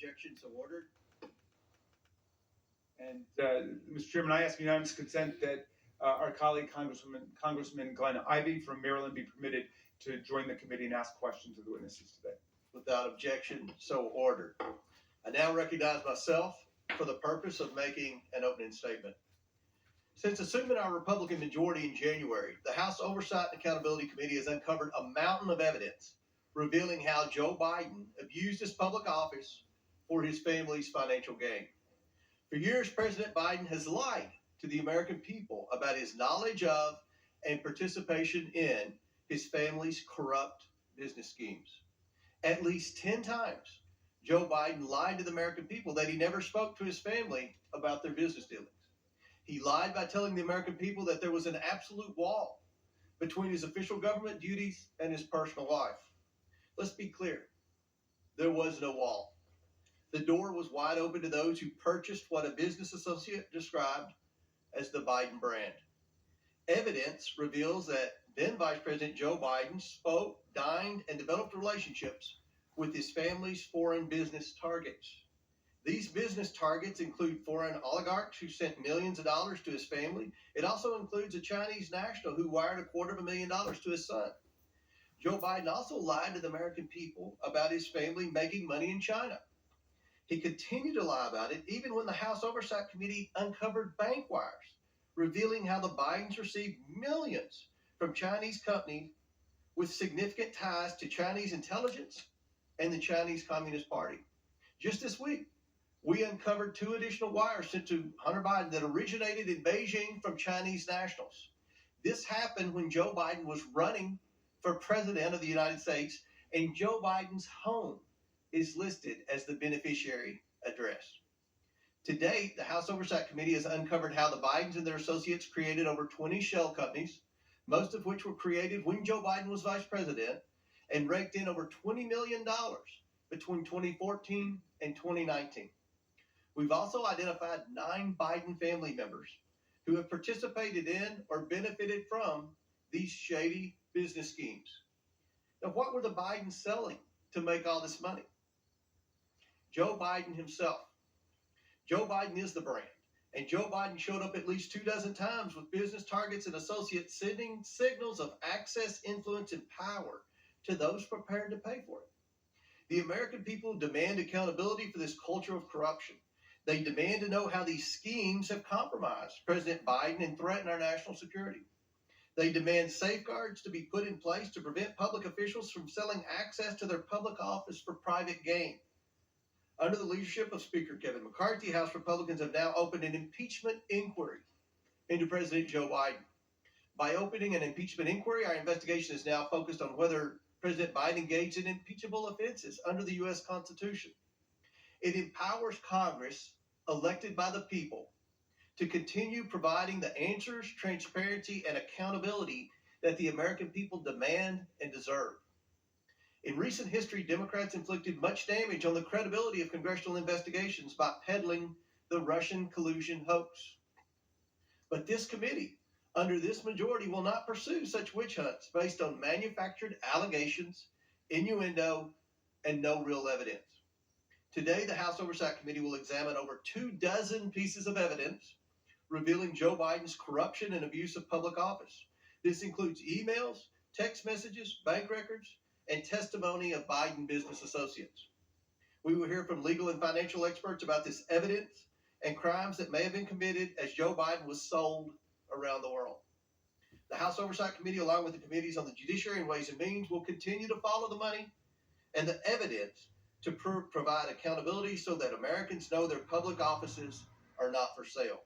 objection, so ordered. And Mr. Chairman, I ask unanimous consent that our colleague Congressman Glenn Ivey from Maryland be permitted to join the committee and ask questions of the witnesses today. Without objection, so ordered. I now recognize myself for the purpose of making an opening statement. Since assuming our Republican majority in January, the House Oversight and Accountability Committee has uncovered a mountain of evidence revealing how Joe Biden abused his public office for his family's financial gain. For years, President Biden has lied to the American people about his knowledge of and participation in his family's corrupt business schemes. At least 10 times, Joe Biden lied to the American people that he never spoke to his family about their business dealings. He lied by telling the American people that there was an absolute wall between his official government duties and his personal life. Let's be clear, there was no wall. The door was wide open to those who purchased what a business associate described as the Biden brand. Evidence reveals that then Vice President Joe Biden spoke, dined, and developed relationships with his family's foreign business targets. These business targets include foreign oligarchs who sent millions of dollars to his family. It also includes a Chinese national who wired $250,000 to his son. Joe Biden also lied to the American people about his family making money in China. He continued to lie about it even when the House Oversight Committee uncovered bank wires, revealing how the Bidens received millions from Chinese companies with significant ties to Chinese intelligence and the Chinese Communist Party. Just this week, we uncovered 2 additional wires sent to Hunter Biden that originated in Beijing from Chinese nationals. This happened when Joe Biden was running for president of the United States, and Joe Biden's home is listed as the beneficiary address. To date, the House Oversight Committee has uncovered how the Bidens and their associates created over 20 shell companies, most of which were created when Joe Biden was vice president, and raked in over $20 million between 2014 and 2019. We've also identified 9 Biden family members who have participated in or benefited from these shady business schemes. Now, what were the Bidens selling to make all this money? Joe Biden himself. Joe Biden is the brand, and Joe Biden showed up at least 24 times with business targets and associates sending signals of access, influence, and power to those prepared to pay for it. The American people demand accountability for this culture of corruption. They demand to know how these schemes have compromised President Biden and threatened our national security. They demand safeguards to be put in place to prevent public officials from selling access to their public office for private gain. Under the leadership of Speaker Kevin McCarthy, House Republicans have now opened an impeachment inquiry into President Joe Biden. By opening an impeachment inquiry, our investigation is now focused on whether President Biden engaged in impeachable offenses under the U.S. Constitution. It empowers Congress, elected by the people, to continue providing the answers, transparency, and accountability that the American people demand and deserve. In recent history, Democrats inflicted much damage on the credibility of congressional investigations by peddling the Russian collusion hoax. But this committee, under this majority, will not pursue such witch hunts based on manufactured allegations, innuendo, and no real evidence. Today, the House Oversight Committee will examine over 24 pieces of evidence revealing Joe Biden's corruption and abuse of public office. This includes emails, text messages, bank records, and testimony of Biden business associates. We will hear from legal and financial experts about this evidence and crimes that may have been committed as Joe Biden was sold around the world. The House Oversight Committee, along with the committees on the Judiciary and Ways and Means, will continue to follow the money and the evidence to provide accountability so that Americans know their public offices are not for sale.